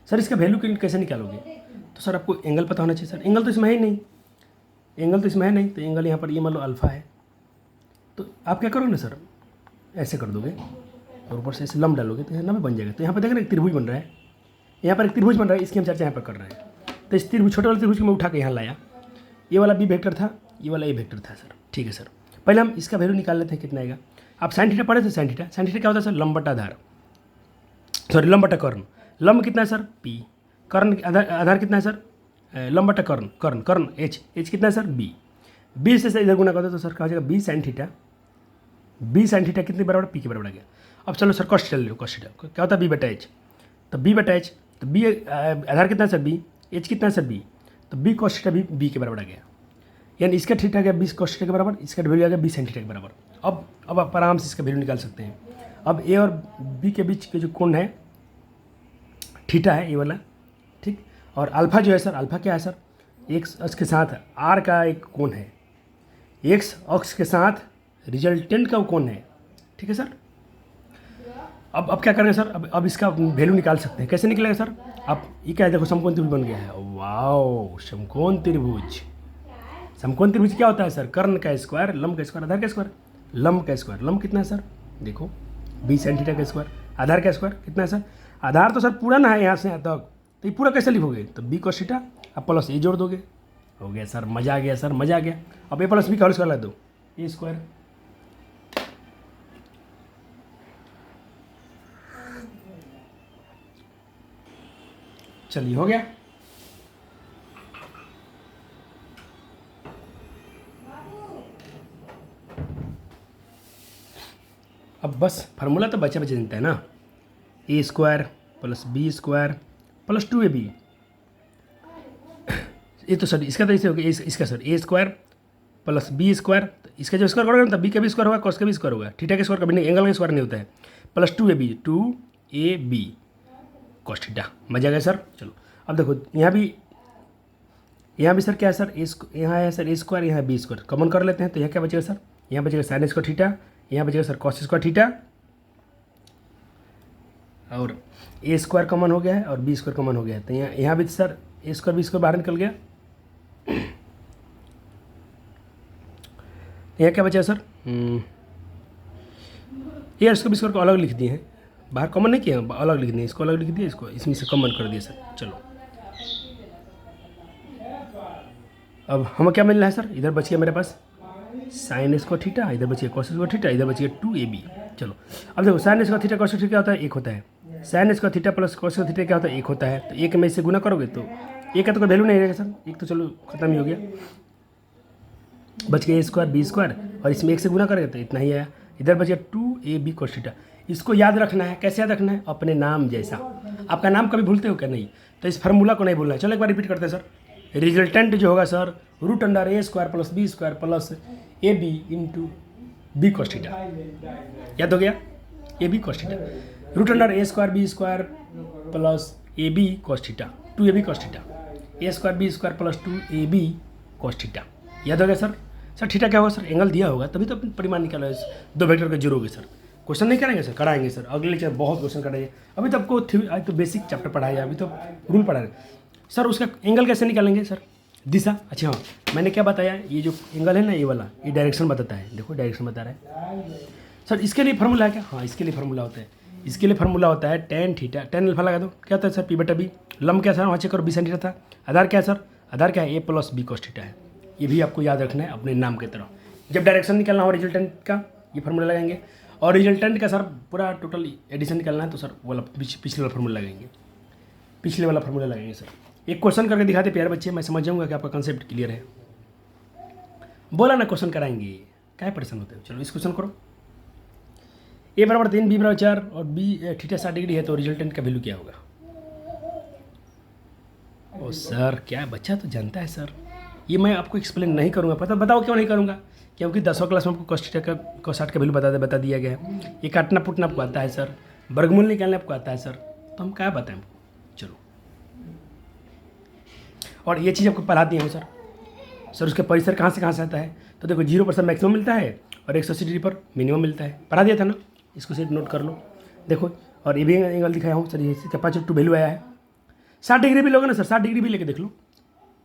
सर इसका वैल्यू कैसे निकालोगे? तो सर आपको एंगल पता होना चाहिए सर। एंगल तो इसमें है ही नहीं, एंगल तो इसमें है नहीं, तो एंगल यहाँ पर ये मान लो अल्फ़ा है। तो आप क्या करोगे ना सर, ऐसे कर दोगे और ऊपर से ऐसे लंब डालोगे तो यहाँ पे बन जाएगा। तो यहाँ पर देख रहे हैं एक त्रिभुज बन रहा है, यहाँ पर एक त्रिभुज बन रहा है, इसकी हम चर्चा यहाँ पर कर रहे हैं। तो इस त्रिभुज, छोटे वाले त्रिभुज को मैं उठा के यहाँ लाया। ये वाला बी वेक्टर था, ये वाला ए वेक्टर था सर। ठीक है सर, पहले हम इसका वैल्यू निकाल लेते हैं कितना आएगा। आप साइन थीटा पढ़े थे? साइन थीटा क्या होता है सर? लंब बटा आधार, सॉरी लंब बटा कर्ण। लंब कितना है सर? पी। कर्ण आधार कितना है सर? लंब बटा कर्ण एच कितना है सर? बी। बी से इधर गुना करते तो सर कहा जाएगा बी साइन थीटा कितने बराबर? पी के बराबर आ गया। अब चलो सर कॉस थीटा ले लो। कॉस थीटा क्या होता है? बी बटा एच। तो बी बटा एच, तो बी आधार कितना है सर? बी। एच कितना है सर? बी। तो बी कॉस थीटा बी के बराबर आ गया। यानी इसका थीटा गया बी कॉस थीटा के बराबर, इसका वैल्यू आ गया बी साइन थीटा के बराबर। अब आप आराम से इसका वैल्यू निकाल सकते हैं। अब ए और बी के बीच के जो कोण है थीटा है, ये वाला, ठीक। और अल्फा जो है सर, अल्फा क्या है सर? एक्स अक्ष के साथ आर का एक कोण है, एक्स अक्ष के साथ रिजल्टेंट का कोण है। ठीक है सर। अब क्या करेंगे सर? अब इसका वैल्यू निकाल सकते हैं। कैसे निकलेगा सर? आप ये क्या है, देखो समकोण त्रिभुज बन गया है। वाओ, समकोण त्रिभुज। समकोण त्रिभुज क्या होता है सर? कर्ण का स्क्वायर, लंब का स्क्वायर, आधार का स्क्वायर। लंब का स्क्वायर, लंब कितना है सर? देखो बी साइन थीटा का स्क्वायर। आधार का स्क्वायर कितना है सर? आधार तो सर पूरा ना है यहाँ से यहाँ तक, तो ये पूरा कैसे लिखोगे? तो बी कॉस थीटा अब प्लस ए जोड़ दोगे, हो गया सर। मजा आ गया सर, मजा आ गया। अब ए प्लस बी का होल स्क्वायर ला दो, ए स्क्वायर। चलिए हो गया। अब बस फार्मूला तो बच्चे जानते हैं ना, a square plus b square plus 2ab। ये तो सर इसका तो ऐसे हो गया, इसका सर ए स्क्वायर प्लस बी स्क्वायर, इसका जो स्क्वायर करोगे ना तब बी का भी स्क्वायर होगा, कॉस का भी स्क्वायर होगा, थीटा का स्क्वायर कभी नहीं, एंगल का स्क्वायर नहीं होता है। Plus 2ab cos theta. मजा आ गया सर। चलो अब देखो यहाँ भी सर क्या है सर? यहाँ है सर ए स्क्वायर, यहाँ बी स्क्वायर, कॉमन कर लेते हैं। तो यहाँ क्या बचेगा सर? यहाँ बचेगा साइन स्क्वायर थीटा, यहाँ बचेगा सर कॉस स्क्वायर थीटा, और ए स्क्वायर कॉमन हो गया है और बी स्क्वायर कॉमन हो गया है। तो यहाँ भी सर ए स्क्वायर बी स्क्वायर बाहर निकल गया। यहाँ क्या बचा सर? ए स्क्वायर बी स्क्वायर को अलग लिख दिए हैं, बाहर कॉमन नहीं किया, अलग लिख दिए, इसको अलग लिख दिया, इसको इसमें से कॉमन कर दिया सर। चलो अब हमें क्या मिलना है सर? इधर बच गया मेरे पास साइन स्क्वायर थीटा, इधर बचिए कॉस स्क्वायर थीटा, इधर बचिए 2ab। चलो अब देखो sine square theta cos theta क्या होता है? एक होता है। Sine square theta plus cos square theta क्या होता है? एक होता है। तो एक में इससे गुना करोगे तो एक का तो कोई वैल्यू नहीं रहेगा सर, एक तो चलो खत्म ही हो गया। बच गया ए स्क्वायर बी स्क्वायर और इसमें एक से गुना करेंगे तो इतना ही आया। इधर बच गया 2ab कॉस थीटा। इसको याद रखना है। कैसे याद रखना है? अपने नाम जैसा। आपका नाम कभी भूलते हो क्या? नहीं। तो इस फार्मूला को नहीं भूलना है। चलो एक बार रिपीट करते हैं सर। रिजल्टेंट जो होगा सर √ए square plus b square plus ab into b cos theta. याद हो गया? A b cos theta, √A square b square plus a b cos theta, 2ab cos theta, A square b square plus 2ab cos theta. याद हो गया sir? Sir theta क्या होगा sir? Angle दिया होगा तभी तो अपने परिमाण निकालो, दो वेक्टर के जोड़ोगे सर। क्वेश्चन नहीं करेंगे सर? कराएंगे सर, अगले लेक्चर बहुत क्वेश्चन कराएंगे। अभी तो आपको आज तो बेसिक चैप्टर पढ़ाया, अभी तो रूल पढ़ा रहे सर। उसका एंगल कैसे निकालेंगे सर? दिशा। अच्छा हाँ, मैंने क्या बताया? ये जो एंगल है ना, ये वाला, ये डायरेक्शन बताता है। देखो डायरेक्शन बता रहा है सर। इसके लिए फार्मूला है क्या? हाँ, इसके लिए फार्मूला होता है। इसके लिए फार्मूला होता है टेन थीटा, टेन अल्फा लगा दो। क्या होता है सर? पी बटा बी। लंब क्या सर? वहाँ चेक करो, बी साइन थीटा था। आधार क्या है सर? आधार क्या है? ए प्लस बी कॉस थीटा है। ये भी आपको याद रखना है अपने नाम की तरह। जब डायरेक्शन निकालना हो रिजल्टेंट का, ये फार्मूला लगाएंगे। और रिजल्टेंट का सर पूरा टोटल एडिशन निकालना है तो सर वाला पिछले वाला फार्मूला लगाएंगे, पिछले वाला फार्मूला लगाएंगे सर। एक क्वेश्चन करके दिखाते प्यारे बच्चे, मैं समझ जाऊँगा कि आपका कंसेप्ट क्लियर है। बोला ना क्वेश्चन कराएंगे, क्या परेशान होते हो। चलो इस क्वेश्चन करो। ए बराबर 3 बी बराबर 4 और बी थीटा 60 डिग्री है तो रिजल्टेंट का वैल्यू क्या होगा। ओ सर क्या बच्चा तो जानता है सर, ये मैं आपको एक्सप्लेन नहीं करूँगा। पता बताओ क्यों नहीं करूँगा, क्योंकि 10वीं क्लास में आपको cos थीटा का cos 60 का वैल्यू बता दिया गया है। ये काटना पुटना आपको आता है सर, वर्गमूल निकालना आपको आता है सर, तो हम क्या बताएं आपको। चलो और ये चीज़ आपको पढ़ा दिया हूँ सर उसके परिसर कहाँ से आता है। तो देखो 0% मैक्सिमम मिलता है और 180 डिग्री पर मिनिमम मिलता है, पढ़ा दिया था ना, इसको सिर्फ नोट कर लो। देखो और ये भी एंगल दिखाया हूँ सर, ये कैपेसिटी वैल्यू आया है 60 डिग्री भी लोगे ना सर, 60 डिग्री भी लेके देख लो,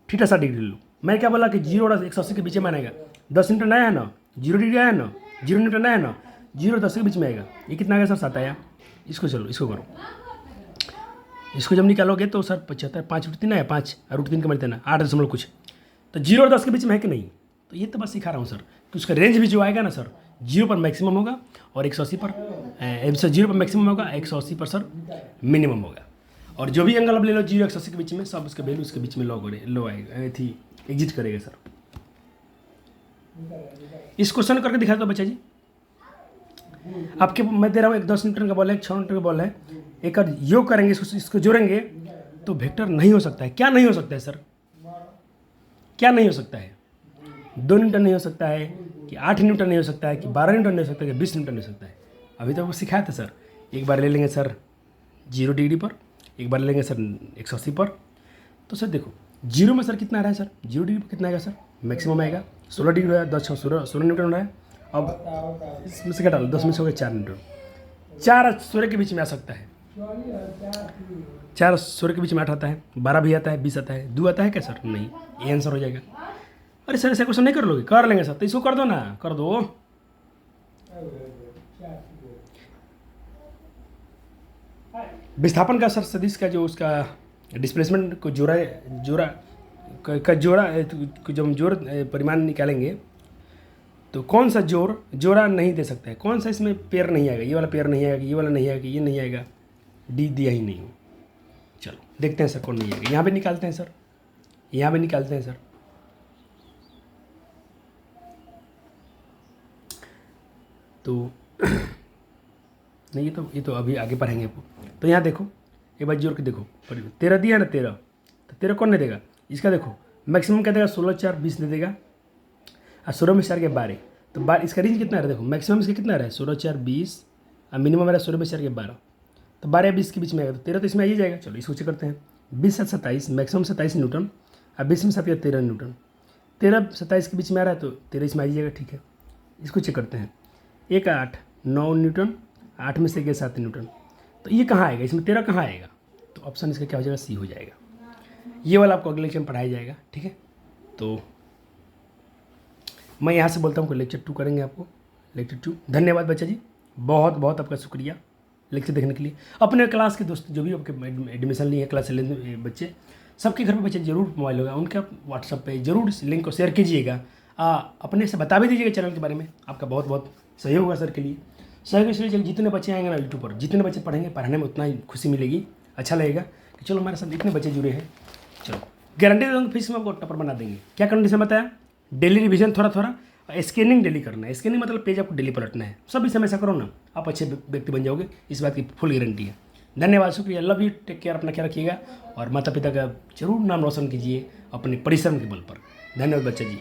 थीटा 60 डिग्री लो। मैं क्या बोला कि 0 और 180 के बीच में आएगा, 10 न्यूटन आया है ना, 0 डिग्री आया है ना, 0 न्यूटन आया है ना, 0 और 10 के बीच में आएगा। ये कितना आएगा सर, 7 आया। इसको चलो इसको करो, इसको जब निकालोगे तो सर 75, 5 √3 आया, 5 और √3 का मिलता है ना 8 दशमलव कुछ, तो 0 और 10 के बीच में है कि नहीं। तो ये तो बस सिखा रहा हूँ सर कि उसका रेंज भी जो आएगा ना सर 0 पर मैक्सिमम होगा और 180 पर 0 पर मैक्सिमम होगा, 180 पर सर मिनिमम होगा। और जो भी एंगल आप ले लो 0 180 के बीच में, सब उसके वैल्यू उसके बीच में लो आएगा, थी एग्जिट करेगा सर। इस क्वेश्चन करके दिखा दो बच्चा जी। आपके मैं दे रहा हूँ एक 10 न्यूटन का बॉल है, एक 6 न्यूटन का बॉल है, एक और योग करेंगे इसको जोड़ेंगे तो वेक्टर नहीं हो सकता है। क्या नहीं हो सकता है सर, क्या नहीं हो सकता है। 2 न्यूटन नहीं हो सकता है कि 8 न्यूटन नहीं हो सकता है कि 12 न्यूटन नहीं हो सकता है कि 20 न्यूटन नहीं हो सकता है। अभी तो वो सिखाया था सर। एक बार ले लेंगे सर 0 डिग्री पर, एक बार ले लेंगे सर 180 पर। तो सर देखो 0 में सर कितना आ रहा है सर, 0 डिग्री पर कितना आएगा सर, मैक्सिमम आएगा 16 डिग्री है, 10 16 न्यूटन हो रहा है। अब इसमें से क्या डालो, 10 में से हो गया 4 न्यूटन, 4 सूर्य के बीच में आ सकता है, 4 सूर्य के बीच में 8 आता है, 12 भी आता है, 20 आता है, 2 आता है क्या सर, नहीं, ये आंसर हो जाएगा। अरे सर ऐसा क्वेश्चन नहीं कर लोगे, कर लेंगे सर, तो इसको कर दो ना, कर दो। विस्थापन का सर सदिश का जो उसका डिस्प्लेसमेंट को जोड़ा जब हम जोड़ परिमाण निकालेंगे तो कौन सा जोड़ा नहीं दे सकता है, कौन सा इसमें पेयर नहीं आएगा, ये वाला पेयर नहीं आएगा, ये वाला नहीं आएगा, ये नहीं आएगा, डी दिया ही नहीं हो। चलो देखते हैं सर कौन नहीं आएगा, यहाँ पे निकालते हैं सर, यहाँ पे निकालते हैं सर। तो नहीं ये तो अभी आगे पढ़ेंगे आपको। तो यहाँ देखो एक बार जोड़ के देखो, 13 दिया ना 13, तो 13 कौन नहीं देगा, इसका देखो मैक्सिमम क्या देगा, 16 4 20 दे देगा, और 16 में 4 के 12, तो 12 इसका रेंज कितना रहा, देखो मैक्सिमम इसका कितना रहा है 16 4 20 और मिनिमम रहा 16 में 4 के 12, तो 12 या 20 के बीच में आएगा, तो 13 तो इसमें आ ही जाएगा। चलो इसको चेक करते हैं, 20 7 27 मैक्सिमम 27 न्यूटन और 20 में 7 13 न्यूटन, 13 27 के बीच में आ रहा है तो 13 इसमें आ जाएगा, ठीक है। इसको चेक करते हैं, 1 8 9 न्यूटन, 8 में से गया 7 न्यूटन, तो ये कहाँ आएगा, इसमें 13 कहाँ आएगा, तो ऑप्शन इसका क्या हो जाएगा, सी हो जाएगा। ये वाला आपको अगले लेक्चर में पढ़ाया जाएगा, ठीक है। तो मैं यहाँ से बोलता हूँ कि लेक्चर 2 करेंगे आपको, लेक्चर 2। धन्यवाद बच्चा जी, बहुत बहुत आपका शुक्रिया लेक्चर देखने के लिए। अपने क्लास के दोस्त जो भी आपके एडमिशन लिए क्लास ले बच्चे, सबके घर में बच्चे जरूर मोबाइल होगा, उनका व्हाट्सअप पे जरूर लिंक को शेयर कीजिएगा, अपने से बता भी दीजिएगा चैनल के बारे में, आपका बहुत बहुत सहयोग होगा सर के लिए। सहयोग इसलिए जितने बच्चे आएंगे ना यूट्यूब पर, जितने बच्चे पढ़ेंगे, पढ़ाने में उतना ही खुशी मिलेगी, अच्छा लगेगा कि चलो हमारे साथ इतने बच्चे जुड़े हैं। चलो गारंटी दे दूँगा फीस में आपको टॉपर बना देंगे। क्या कंडीशन बताया, डेली रिवीजन थोड़ा थोड़ा, स्कैनिंग डेली करना है, स्कैनिंग मतलब पेज आपको डेली पलटना है, सब इस समय ऐसा करो ना, आप अच्छे व्यक्ति बन जाओगे, इस बात की फुल गारंटी है। धन्यवाद, शुक्रिया, लव यू, टेक केयर, अपना ख्याल रखिएगा और माता पिता का जरूर नाम रोशन कीजिए अपने परिश्रम के बल पर। धन्यवाद बच्चा जी।